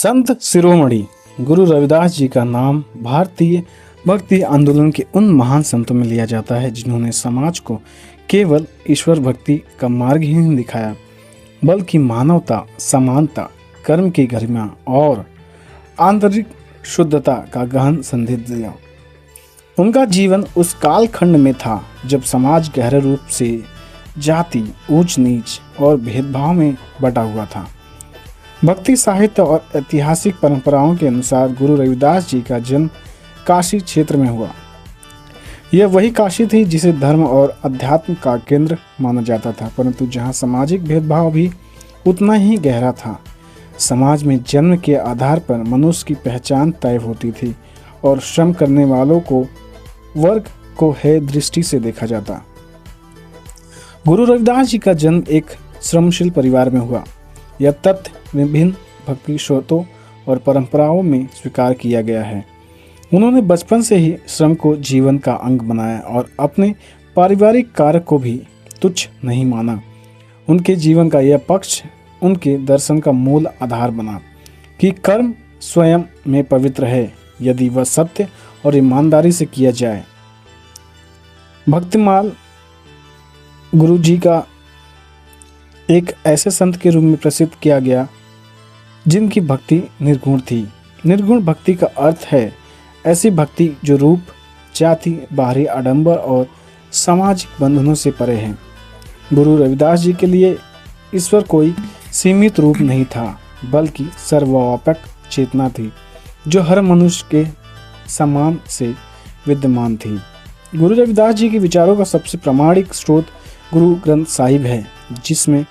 संत शिरोमणि गुरु रविदास जी का नाम भारतीय भक्ति आंदोलन के उन महान संतों में लिया जाता है जिन्होंने समाज को केवल ईश्वर भक्ति का मार्ग ही नहीं दिखाया, बल्कि मानवता, समानता, कर्म की गरिमा और आंतरिक शुद्धता का गहन संदेश दिया। उनका जीवन उस कालखंड में था जब समाज गहरे रूप से जाति, ऊंच नीच और भेदभाव में बटा हुआ था। भक्ति साहित्य और ऐतिहासिक परंपराओं के अनुसार गुरु रविदास जी का जन्म काशी क्षेत्र में हुआ। यह वही काशी थी जिसे धर्म और अध्यात्म का केंद्र माना जाता था, परंतु जहां सामाजिक भेदभाव भी उतना ही गहरा था। समाज में जन्म के आधार पर मनुष्य की पहचान तय होती थी और श्रम करने वालों को वर्ग को हे दृष्टि से देखा जाता। गुरु रविदास जी का जन्म एक श्रमशील परिवार में हुआ। यह तथ्य विभिन्न भक्ति स्रोतों और परंपराओं में स्वीकार किया गया है। उन्होंने बचपन से ही श्रम को जीवन का अंग बनाया और अपने पारिवारिक कार्य को भी तुच्छ नहीं माना। उनके जीवन का यह पक्ष उनके दर्शन का मूल आधार बना कि कर्म स्वयं में पवित्र है यदि वह सत्य और ईमानदारी से किया जाए। भक्तिमाल गुरु जी का एक ऐसे संत के रूप में प्रसिद्ध किया गया जिनकी भक्ति निर्गुण थी। निर्गुण भक्ति का अर्थ है ऐसी भक्ति जो रूप, जाति, बाहरी आडंबर और सामाजिक बंधनों से परे है। गुरु रविदास जी के लिए ईश्वर कोई सीमित रूप नहीं था, बल्कि सर्वव्यापक चेतना थी जो हर मनुष्य के समान से विद्यमान थी। गुरु रविदास जी के विचारों का सबसे प्रामाणिक स्रोत गुरु ग्रंथ साहिब है, जिसमें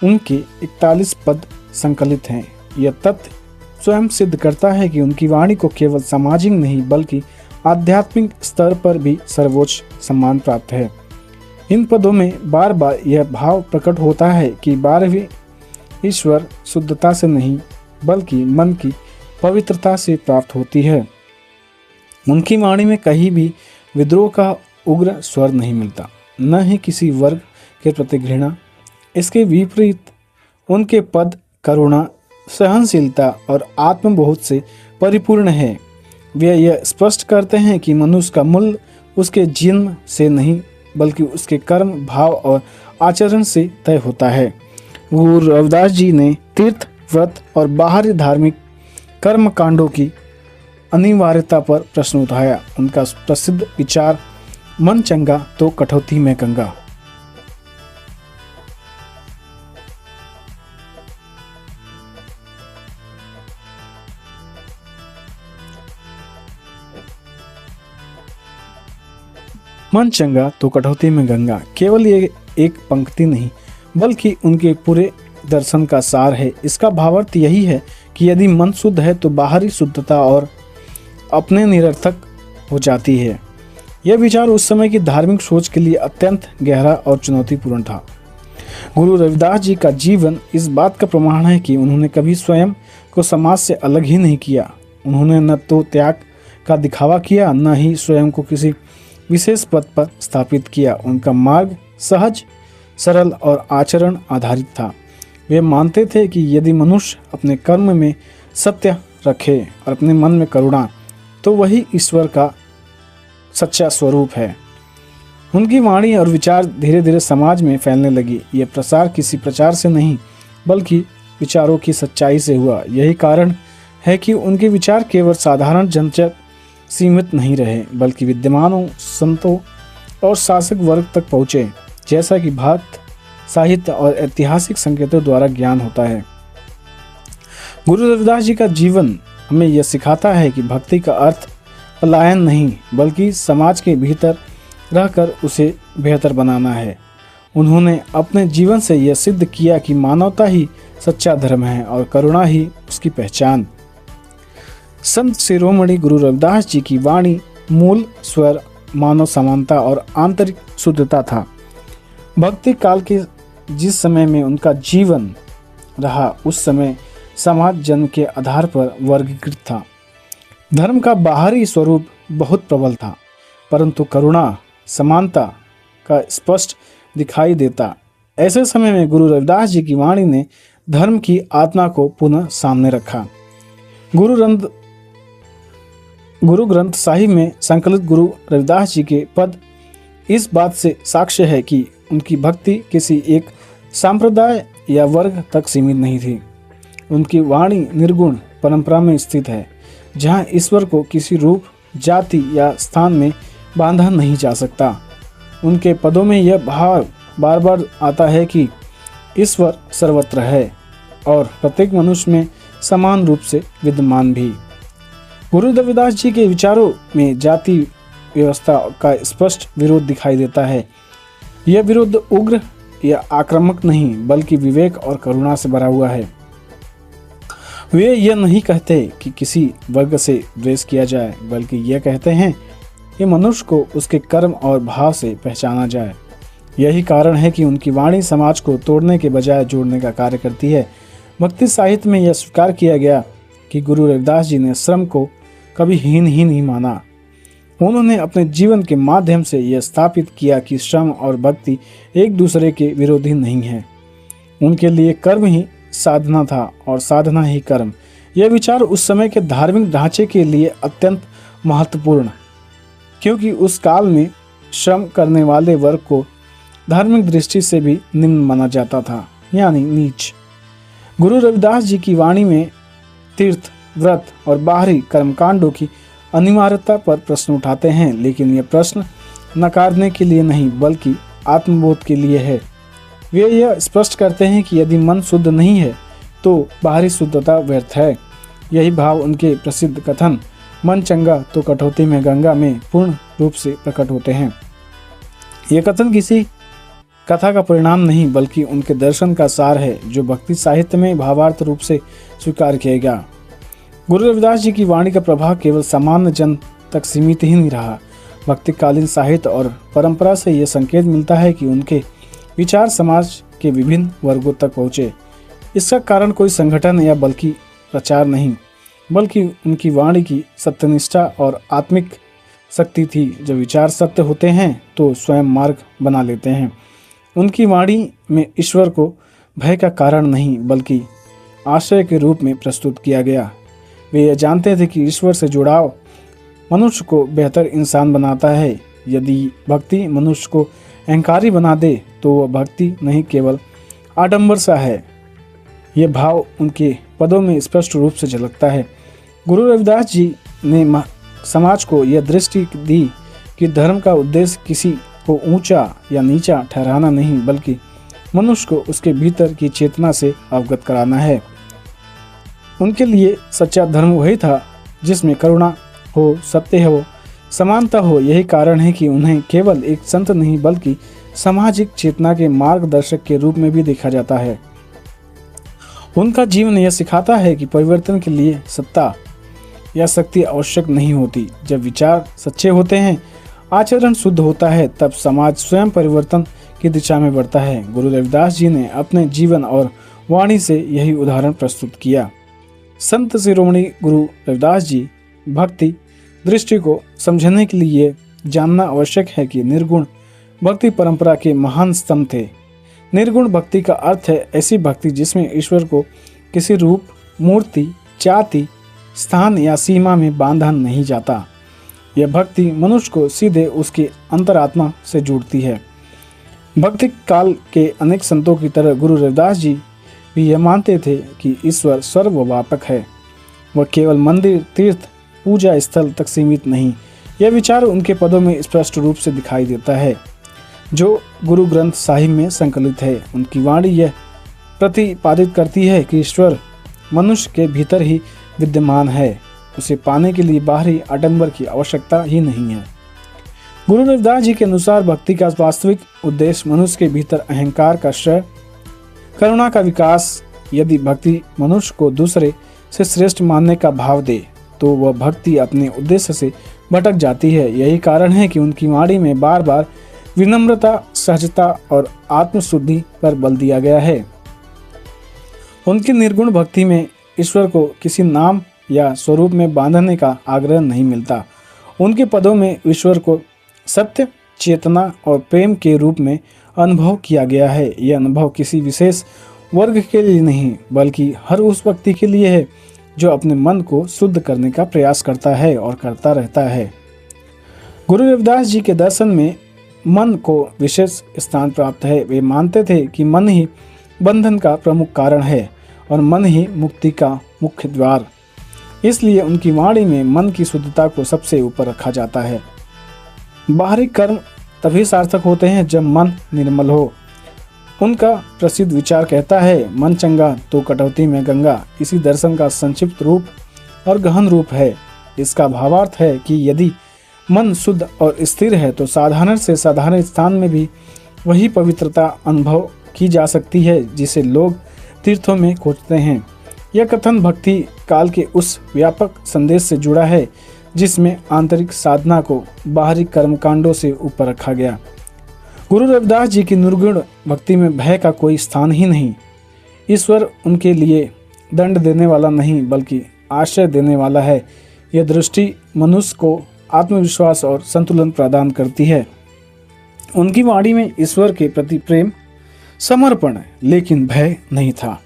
उनके 41 पद संकलित हैं। यह तथ्य स्वयं सिद्ध करता है कि उनकी वाणी को केवल सामाजिक नहीं बल्कि आध्यात्मिक स्तर पर भी सर्वोच्च सम्मान प्राप्त है। इन पदों में बार बार यह भाव प्रकट होता है कि 12वीं ईश्वर शुद्धता से नहीं बल्कि मन की पवित्रता से प्राप्त होती है। उनकी वाणी में कहीं भी विद्रोह का उग्र स्वर नहीं मिलता, न ही किसी वर्ग के प्रति घृणा। इसके विपरीत उनके पद करुणा, सहनशीलता और आत्मबोध से परिपूर्ण है। वे यह स्पष्ट करते हैं कि मनुष्य का मूल्य उसके जन्म से नहीं बल्कि उसके कर्म, भाव और आचरण से तय होता है। गुरु रविदास जी ने तीर्थ, व्रत और बाहरी धार्मिक कर्म कांडों की अनिवार्यता पर प्रश्न उठाया। उनका प्रसिद्ध विचार मन चंगा तो कटौती में गंगा। मन चंगा तो कटौती में गंगा केवल ये एक पंक्ति नहीं बल्कि उनके पूरे दर्शन का सार है। इसका भावार्थ यही है कि यदि मन शुद्ध है तो बाहरी शुद्धता और अपने निरर्थक हो जाती है। यह विचार उस समय की धार्मिक सोच के लिए अत्यंत गहरा और चुनौतीपूर्ण था। गुरु रविदास जी का जीवन इस बात का प्रमाण है कि उन्होंने कभी स्वयं को समाज से अलग ही नहीं किया। उन्होंने न तो त्याग का दिखावा किया, न ही स्वयं को किसी विशेष पद पर स्थापित किया। उनका मार्ग सहज, सरल और आचरण आधारित था। वे मानते थे कि यदि मनुष्य अपने कर्म में सत्य रखे और अपने मन में करुणा, तो वही ईश्वर का सच्चा स्वरूप है। उनकी वाणी और विचार धीरे धीरे समाज में फैलने लगी। यह प्रसार किसी प्रचार से नहीं बल्कि विचारों की सच्चाई से हुआ। यही कारण है कि उनके विचार केवल साधारण जन तक सीमित नहीं रहे बल्कि विद्वानों, संतों और शासक वर्ग तक पहुँचे, जैसा कि भक्त साहित्य और ऐतिहासिक संकेतों द्वारा ज्ञान होता है। गुरु रविदास जी का जीवन हमें यह सिखाता है कि भक्ति का अर्थ पलायन नहीं बल्कि समाज के भीतर रहकर उसे बेहतर बनाना है। उन्होंने अपने जीवन से यह सिद्ध किया कि मानवता ही सच्चा धर्म है और करुणा ही उसकी पहचान। संत शिरोमणि गुरु रविदास जी की वाणी मूल स्वर मानव समानता और आंतरिक शुद्धता था। भक्ति काल के जिस समय में उनका जीवन रहा उस समय समाज जन्म के आधार पर वर्गीकृत था। धर्म का बाहरी स्वरूप बहुत प्रबल था, परंतु करुणा, समानता का स्पष्ट दिखाई देता। ऐसे समय में गुरु रविदास जी की वाणी ने धर्म की आत्मा को पुनः सामने रखा। गुरु ग्रंथ साहिब में संकलित गुरु रविदास जी के पद इस बात से साक्ष्य है कि उनकी भक्ति किसी एक संप्रदाय या वर्ग तक सीमित नहीं थी। उनकी वाणी निर्गुण परंपरा में स्थित है, जहाँ ईश्वर को किसी रूप, जाति या स्थान में बांधा नहीं जा सकता। उनके पदों में यह भाव बार बार आता है कि ईश्वर सर्वत्र है और प्रत्येक मनुष्य में समान रूप से विद्यमान भी। गुरु रविदास जी के विचारों में जाति व्यवस्था का स्पष्ट विरोध दिखाई देता है। यह विरोध उग्र या आक्रामक नहीं, बल्कि विवेक और करुणा से भरा हुआ है। वे यह नहीं कहते कि किसी वर्ग से द्वेष किया जाए, बल्कि यह कहते हैं कि मनुष्य को उसके कर्म और भाव से पहचाना जाए। यही कारण है कि उनकी वाणी समाज को तोड़ने के बजाय जोड़ने का कार्य करती है। भक्ति साहित्य में यह स्वीकार किया गया कि गुरु रविदास जी ने श्रम को कभी हीन ही नहीं माना। उन्होंने अपने जीवन के माध्यम से यह स्थापित किया कि श्रम और भक्ति एक दूसरे के विरोधी नहीं है। उनके लिए कर्म ही साधना था और साधना ही कर्म। यह विचार उस समय के धार्मिक ढांचे के लिए अत्यंत महत्वपूर्ण, क्योंकि उस काल में श्रम करने वाले वर्ग को धार्मिक दृष्टि से भी निम्न माना जाता था, यानी नीच। गुरु रविदास जी की वाणी में तीर्थ, व्रत और बाहरी कर्मकांडों की अनिवार्यता पर प्रश्न उठाते हैं, लेकिन यह प्रश्न नकारने के लिए नहीं, बल्कि आत्मबोध के लिए है। वे यह स्पष्ट करते हैं कि यदि मन शुद्ध नहीं है तो बाहरी शुद्धता व्यर्थ है। यही भाव उनके प्रसिद्ध कथन मन चंगा तो कटौती में गंगा में पूर्ण रूप से प्रकट होते हैं। यह कथन किसी कथा का परिणाम नहीं, बल्कि उनके दर्शन का सार है, जो भक्ति साहित्य में भावार्थ रूप से स्वीकार किया गया। गुरु रविदास जी की वाणी का प्रभाव केवल सामान्य जन तक सीमित ही नहीं रहा। भक्तिकालीन साहित्य और परंपरा से यह संकेत मिलता है कि उनके विचार समाज के विभिन्न वर्गों तक पहुँचे। इसका कारण कोई संगठन या बल्कि प्रचार नहीं, बल्कि उनकी वाणी की सत्यनिष्ठा और आत्मिक शक्ति थी। जब विचार सत्य होते हैं तो स्वयं मार्ग बना लेते हैं। उनकी वाणी में ईश्वर को भय का कारण नहीं, बल्कि आश्रय के रूप में प्रस्तुत किया गया। वे यह जानते थे कि ईश्वर से जुड़ाव मनुष्य को बेहतर इंसान बनाता है। यदि भक्ति मनुष्य को अहंकारी बना दे तो वह भक्ति नहीं, केवल आडंबर सा है। यह भाव उनके पदों में स्पष्ट रूप से झलकता है। गुरु रविदास जी ने समाज को यह दृष्टि दी कि धर्म का उद्देश्य किसी को ऊंचा या नीचा ठहराना नहीं, बल्कि मनुष्य को उसके भीतर की चेतना से अवगत कराना है। उनके लिए सच्चा धर्म वही था जिसमें करुणा हो, सत्य हो, समानता हो। यही कारण है कि उन्हें केवल एक संत नहीं, बल्कि सामाजिक चेतना के मार्गदर्शक के रूप में भी देखा जाता है। उनका जीवन यह सिखाता है कि परिवर्तन के लिए सत्ता या शक्ति आवश्यक नहीं होती। जब विचार सच्चे होते हैं, आचरण शुद्ध होता है, तब समाज स्वयं परिवर्तन की दिशा में बढ़ता है। गुरु रविदास जी ने अपने जीवन और वाणी से यही उदाहरण प्रस्तुत किया। संत शिरोमणि गुरु रविदास जी भक्ति दृष्टि को समझने के लिए जानना आवश्यक है कि निर्गुण भक्ति परंपरा के महान स्तंभ थे। निर्गुण भक्ति का अर्थ है ऐसी भक्ति जिसमें ईश्वर को किसी रूप, मूर्ति, जाति, स्थान या सीमा में बांधा नहीं जाता। यह भक्ति मनुष्य को सीधे उसकी अंतरात्मा से जोड़ती है। भक्ति काल के अनेक संतों की तरह गुरु रविदास जी भी यह मानते थे कि ईश्वर सर्वव्यापक है। वह केवल मंदिर, तीर्थ, पूजा स्थल तक सीमित नहीं। यह विचार उनके पदों में स्पष्ट रूप से दिखाई देता है, जो गुरु ग्रंथ साहिब में संकलित है। उनकी वाणी यह प्रतिपादित करती है कि ईश्वर मनुष्य के भीतर ही विद्यमान है। उसे पाने के लिए बाहरी आडंबर की आवश्यकता ही नहीं है। गुरु रविदास जी के अनुसार भक्ति का वास्तविक उद्देश्य मनुष्य के भीतर अहंकार का क्षय, करुणा का विकास। यदि भक्ति मनुष्य को दूसरे से श्रेष्ठ मानने का भाव दे तो वह भक्ति अपने उद्देश्य से भटक जाती है। यही कारण है कि उनकी वाणी में बार बार विनम्रता, सहजता और आत्मशुद्धि पर बल दिया गया है। उनकी निर्गुण भक्ति में ईश्वर को किसी नाम या स्वरूप में बांधने का आग्रह नहीं मिलता। उनके पदों में ईश्वर को सत्य, चेतना और प्रेम के रूप में अनुभव किया गया है। यह अनुभव किसी विशेष वर्ग के लिए नहीं, बल्कि हर उस व्यक्ति के लिए है जो अपने मन को शुद्ध करने का प्रयास करता है और करता रहता है। गुरु रविदास जी के दर्शन में मन को विशेष स्थान प्राप्त है। वे मानते थे कि मन ही बंधन का प्रमुख कारण है और मन ही मुक्ति का मुख्य द्वार। इसलिए उनकी वाणी में मन की शुद्धता को सबसे ऊपर रखा जाता है। बाहरी कर्म तभी सार्थक होते हैं जब मन निर्मल हो। उनका प्रसिद्ध विचार कहता है, मन चंगा तो कटौती में गंगा। इसी दर्शन का संक्षिप्त रूप और गहन रूप है। इसका भावार्थ है कि यदि मन शुद्ध और स्थिर है तो साधारण से साधारण स्थान में भी वही पवित्रता अनुभव की जा सकती है जिसे लोग तीर्थों में खोजते हैं। यह कथन भक्ति काल के उस व्यापक संदेश से जुड़ा है जिसमें आंतरिक साधना को बाहरी कर्मकांडों से ऊपर रखा गया। गुरु रविदास जी की निर्गुण भक्ति में भय का कोई स्थान ही नहीं। ईश्वर उनके लिए दंड देने वाला नहीं बल्कि आश्रय देने वाला है। यह दृष्टि मनुष्य को आत्मविश्वास और संतुलन प्रदान करती है। उनकी वाणी में ईश्वर के प्रति प्रेम, समर्पण लेकिन भय नहीं था।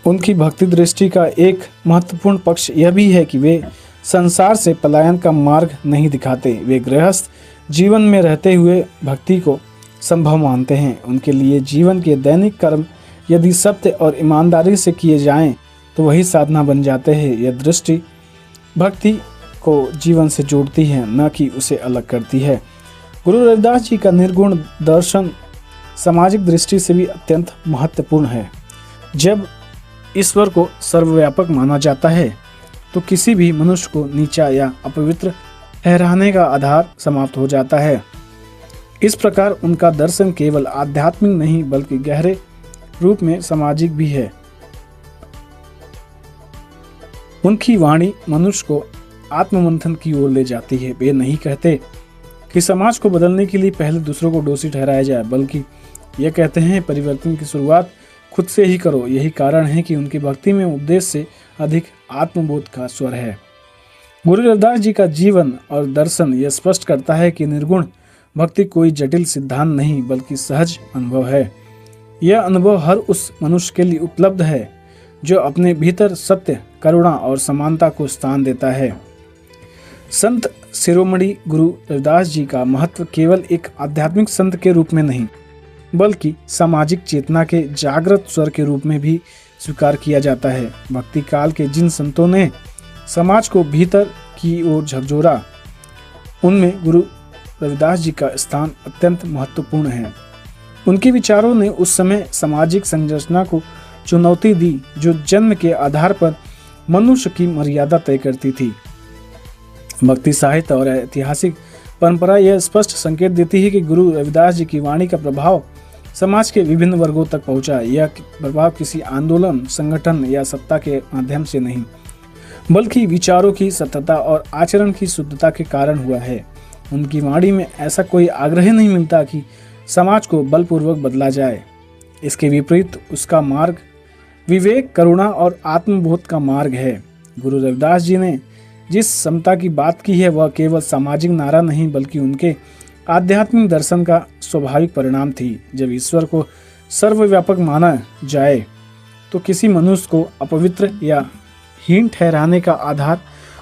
उनकी भक्ति दृष्टि का एक महत्वपूर्ण पक्ष यह भी है कि वे संसार से पलायन का मार्ग नहीं दिखाते। वे गृहस्थ जीवन में रहते हुए भक्ति को संभव मानते हैं। उनके लिए जीवन के दैनिक कर्म यदि सत्य और ईमानदारी से किए जाएं तो वही साधना बन जाते हैं। यह दृष्टि भक्ति को जीवन से जोड़ती है, न कि उसे अलग करती है। गुरु रविदास जी का निर्गुण दर्शन सामाजिक दृष्टि से भी अत्यंत महत्वपूर्ण है। जब ईश्वर को सर्वव्यापक माना जाता है तो किसी भी मनुष्य को नीचा या अपवित्र ठहराने का आधार समाप्त हो जाता है। इस प्रकार उनका दर्शन केवल आध्यात्मिक नहीं बल्कि गहरे रूप में सामाजिक भी है। उनकी वाणी मनुष्य को आत्ममंथन की ओर ले जाती है। वे नहीं कहते कि समाज को बदलने के लिए पहले दूसरों को दोषी ठहराया जाए, बल्कि ये कहते हैं परिवर्तन की शुरुआत खुद से ही करो। यही कारण है कि उनकी भक्ति में उपदेश से अधिक आत्मबोध का स्वर है। गुरु रविदास जी का जीवन और दर्शन यह स्पष्ट करता है कि निर्गुण भक्ति कोई जटिल सिद्धांत नहीं बल्कि सहज अनुभव है। यह अनुभव हर उस मनुष्य के लिए उपलब्ध है जो अपने भीतर सत्य, करुणा और समानता को स्थान देता है। संत शिरोमणि गुरु रविदास जी का महत्व केवल एक आध्यात्मिक संत के रूप में नहीं बल्कि सामाजिक चेतना के जागृत स्वर के रूप में भी स्वीकार किया जाता है। भक्ति काल के जिन संतों ने समाज को भीतर की ओर झकझोरा, उनमें गुरु रविदास जी का स्थान अत्यंत महत्वपूर्ण है। उनके विचारों ने उस समय सामाजिक संरचना को चुनौती दी जो जन्म के आधार पर मनुष्य की मर्यादा तय करती थी। भक्ति साहित्य और ऐतिहासिक परंपरा यह स्पष्ट संकेत देती है कि गुरु रविदास जी की वाणी का प्रभाव समाज के विभिन्न वर्गों तक पहुंचा। यह प्रभाव किसी आंदोलन, संगठन या सत्ता के माध्यम से नहीं बल्कि विचारों की सत्यता और आचरण की शुद्धता के कारण हुआ है। उनकी वाणी में ऐसा कोई आग्रह नहीं मिलता कि समाज को बलपूर्वक बदला जाए। इसके विपरीत उसका मार्ग विवेक, करुणा और आत्मबोध का मार्ग है। गुरु रविदास जी ने जिस समता की बात की है वह केवल सामाजिक नारा नहीं बल्कि उनके आध्यात्मिक दर्शन का स्वाभाविक परिणाम थी। जब ईश्वर को सर्वव्यापक माना जाए तो किसी मनुष्य को अपवित्र या हीन ठहराने का आधार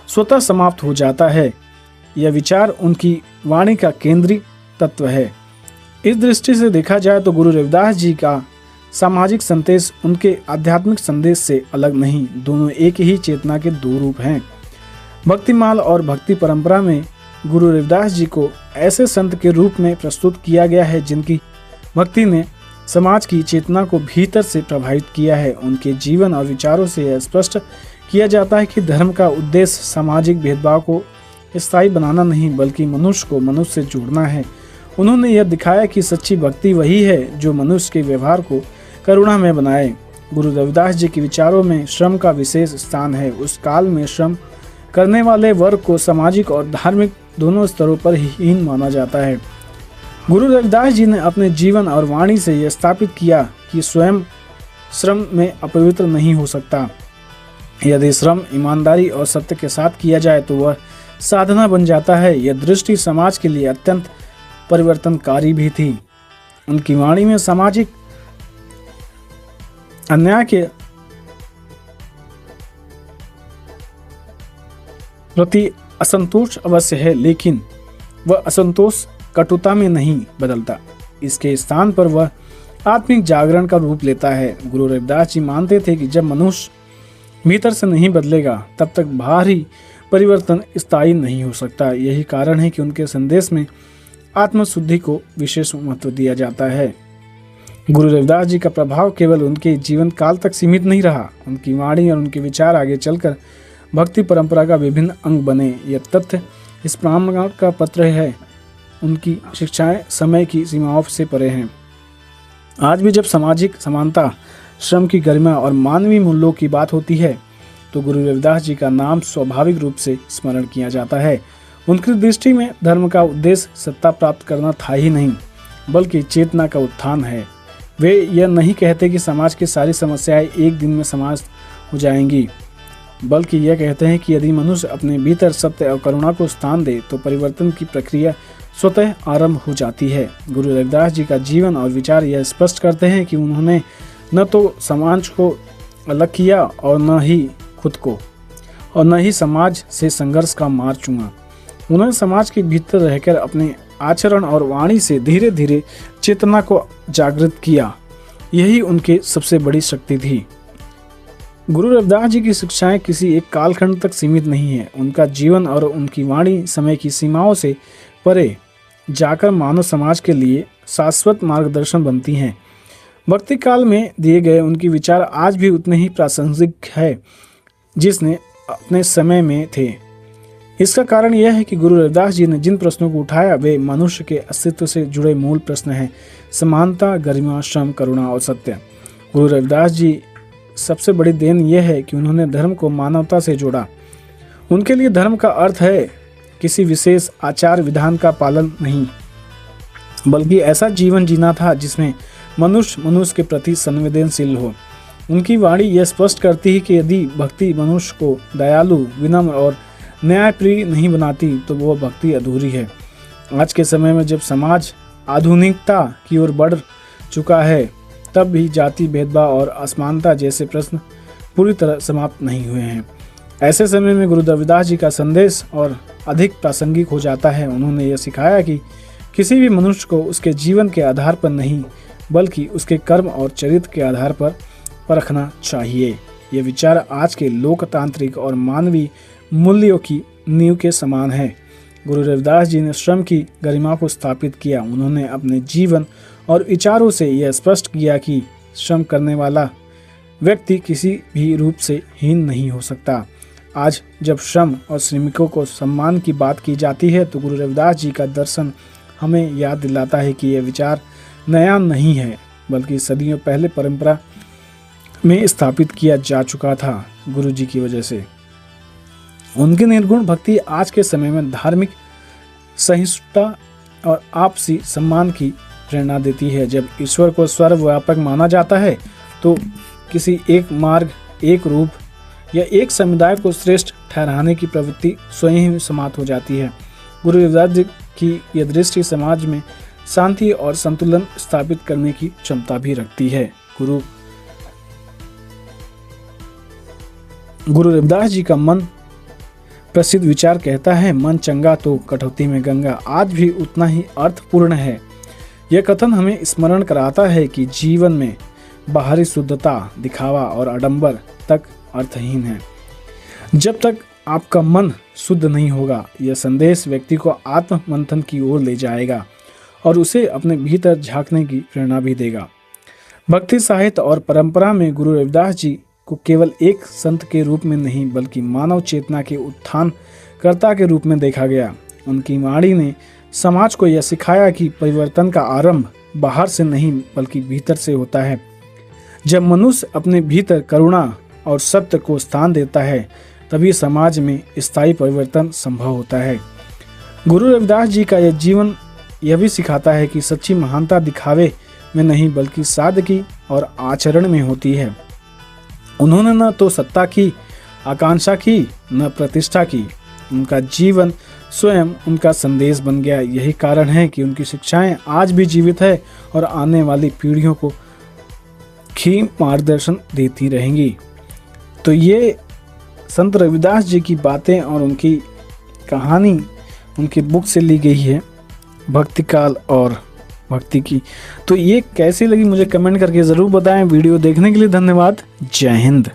स्वतः समाप्त हो जाता है। यह विचार उनकी वाणी का केंद्रीय तत्व है। इस दृष्टि से देखा जाए तो गुरु रविदास जी का सामाजिक संदेश उनके आध्यात्मिक संदेश से अलग नहीं, दोनों एक ही चेतना के दो रूप हैं। भक्तिमाल और भक्ति परंपरा में गुरु रविदास जी को ऐसे संत के रूप में प्रस्तुत किया गया है जिनकी भक्ति ने समाज की चेतना को भीतर से प्रभावित किया है। उनके जीवन और विचारों से यह स्पष्ट किया जाता है कि धर्म का उद्देश्य सामाजिक भेदभाव को स्थायी बनाना नहीं बल्कि मनुष्य को मनुष्य से जोड़ना है। उन्होंने यह दिखाया कि सच्ची भक्ति वही है जो मनुष्य के व्यवहार को करुणा में बनाए। गुरु रविदास जी के विचारों में श्रम का विशेष स्थान है। उस काल में श्रम करने वाले वर्ग को सामाजिक और धार्मिक दोनों स्तरों पर हीन माना जाता है। गुरु रविदास जी ने अपने जीवन और वाणी से यह स्थापित किया कि स्वयं श्रम में अपवित्र नहीं हो सकता। यदि श्रम ईमानदारी और सत्य के साथ किया जाए तो वह साधना बन जाता है। यह दृष्टि समाज के लिए अत्यंत परिवर्तनकारी भी थी। उनकी वाणी में सामाजिक अन्याय के प्रति असंतोष अवश्य है, लेकिन वह असंतोष कटुता में नहीं बदलता। इसके स्थान पर वह आत्मिक जागरण का रूप लेता है। गुरु रविदास जी मानते थे कि जब मनुष्य भीतर से नहीं बदलेगा तब तक बाहरी परिवर्तन स्थायी नहीं हो सकता। यही कारण है कि उनके संदेश में आत्मशुद्धि को विशेष महत्व दिया जाता है। गुरु रविदास जी का प्रभाव केवल उनके जीवन काल तक सीमित नहीं रहा, उनकी वाणी और उनके विचार आगे चलकर भक्ति परंपरा का विभिन्न अंग बने। यह तथ्य इस प्रमाण का पत्र है। उनकी शिक्षाएं समय की सीमाओं से परे हैं। आज भी जब सामाजिक समानता, श्रम की गरिमा और मानवीय मूल्यों की बात होती है तो गुरु रविदास जी का नाम स्वाभाविक रूप से स्मरण किया जाता है। उनकी दृष्टि में धर्म का उद्देश्य सत्ता प्राप्त करना था ही नहीं, बल्कि चेतना का उत्थान है। वे यह नहीं कहते कि समाज की सारी समस्याएं एक दिन में समाप्त हो जाएंगी, बल्कि यह कहते हैं कि यदि मनुष्य अपने भीतर सत्य और करुणा को स्थान दे तो परिवर्तन की प्रक्रिया स्वतः आरंभ हो जाती है। गुरु रविदास जी का जीवन और विचार यह स्पष्ट करते हैं कि उन्होंने न तो समाज को अलग किया और न ही खुद को, और न ही समाज से संघर्ष का मार्ग चुना। उन्होंने समाज के भीतर रहकर अपने आचरण और वाणी से धीरे धीरे चेतना को जागृत किया। यही उनके सबसे बड़ी शक्ति थी। गुरु रविदास जी की शिक्षाएं किसी एक कालखंड तक सीमित नहीं है। उनका जीवन और उनकी वाणी समय की सीमाओं से परे जाकर मानव समाज के लिए शाश्वत मार्गदर्शन बनती हैं। भक्ति काल में दिए गए उनके विचार आज भी उतने ही प्रासंगिक है जिसने अपने समय में थे। इसका कारण यह है कि गुरु रविदास जी ने जिन प्रश्नों को उठाया वे मनुष्य के अस्तित्व से जुड़े मूल प्रश्न हैं: समानता, गरिमा, श्रम, करुणा और सत्य। गुरु रविदास जी सबसे बड़ी देन यह है कि उन्होंने धर्म को मानवता से जोड़ा। उनके लिए धर्म का अर्थ है किसी विशेष आचार विधान का पालन नहीं, बल्कि ऐसा जीवन जीना था जिसमें मनुष्य के प्रति संवेदनशील हो। उनकी वाणी यह स्पष्ट करती है कि यदि भक्ति मनुष्य को दयालु, विनम्र और न्यायप्रिय नहीं बनाती तो वह भक्ति अधूरी है। आज के समय में जब समाज आधुनिकता की ओर बढ़ चुका है तब भी जाति भेदभाव और असमानता जैसे प्रश्न पूरी तरह समाप्त नहीं हुए हैं। ऐसे समय में गुरु रविदास जी का संदेश और अधिक प्रासंगिक हो जाता है। उन्होंने यह सिखाया कि किसी भी मनुष्य को उसके जीवन के आधार पर नहीं बल्कि उसके कर्म और चरित्र के आधार पर परखना चाहिए। ये विचार आज के लोकतांत्रिक और मानवीय मूल्यों की नींव के समान है। गुरु रविदास जी ने श्रम की गरिमा को स्थापित किया। उन्होंने अपने जीवन और विचारों से यह स्पष्ट किया कि श्रम करने वाला व्यक्ति किसी भी रूप से हीन नहीं हो सकता। आज जब श्रम और श्रमिकों को सम्मान की बात की जाती है तो गुरु रविदास जी का दर्शन हमें याद दिलाता है कि यह विचार नया नहीं है, बल्कि सदियों पहले परंपरा में स्थापित किया जा चुका था। गुरु जी की वजह से उनकी निर्गुण भक्ति आज के समय में धार्मिक सहिष्णुता और आपसी सम्मान की प्रेरणा देती है। जब ईश्वर को सर्वव्यापक माना जाता है तो किसी एक मार्ग, एक रूप या एक समुदाय को श्रेष्ठ ठहराने की प्रवृत्ति स्वयं ही समाप्त हो जाती है। गुरु रविदास जी की यह दृष्टि समाज में शांति और संतुलन स्थापित करने की क्षमता भी रखती है। गुरु रविदास जी का मन प्रसिद्ध विचार कहता है, मन चंगा तो कटौती में गंगा, आज भी उतना ही अर्थपूर्ण है। यह कथन हमें स्मरण कराता है कि जीवन में बाहरी शुद्धता, दिखावा और आडंबर तक अर्थहीन है जब तक आपका मन शुद्ध नहीं होगा। यह संदेश व्यक्ति को आत्म मंथन की ओर ले जाएगा और उसे अपने भीतर झांकने की प्रेरणा भी देगा। भक्ति साहित्य और परंपरा में गुरु रविदास जी को केवल एक संत के रूप में नहीं बल्कि मानव चेतना के उत्थानकर्ता के रूप में देखा गया। उनकी वाणी ने समाज को यह सिखाया कि परिवर्तन का आरंभ बाहर से नहीं बल्कि भीतर से होता है। जब मनुष्य अपने भीतर करुणा और सत्य को स्थान देता है तभी समाज में स्थायी परिवर्तन संभव होता है। गुरु रविदास जी का यह जीवन यह भी सिखाता है कि सच्ची महानता दिखावे में नहीं बल्कि सादगी और आचरण में होती है। उन्होंने न तो सत्ता की आकांक्षा की न प्रतिष्ठा की। उनका जीवन स्वयं उनका संदेश बन गया। यही कारण है कि उनकी शिक्षाएं आज भी जीवित है और आने वाली पीढ़ियों को ही मार्गदर्शन देती रहेंगी। तो ये संत रविदास जी की बातें और उनकी कहानी उनकी बुक से ली गई है, भक्ति काल और भक्ति की। तो ये कैसी लगी मुझे कमेंट करके ज़रूर बताएं। वीडियो देखने के लिए धन्यवाद। जय हिंद।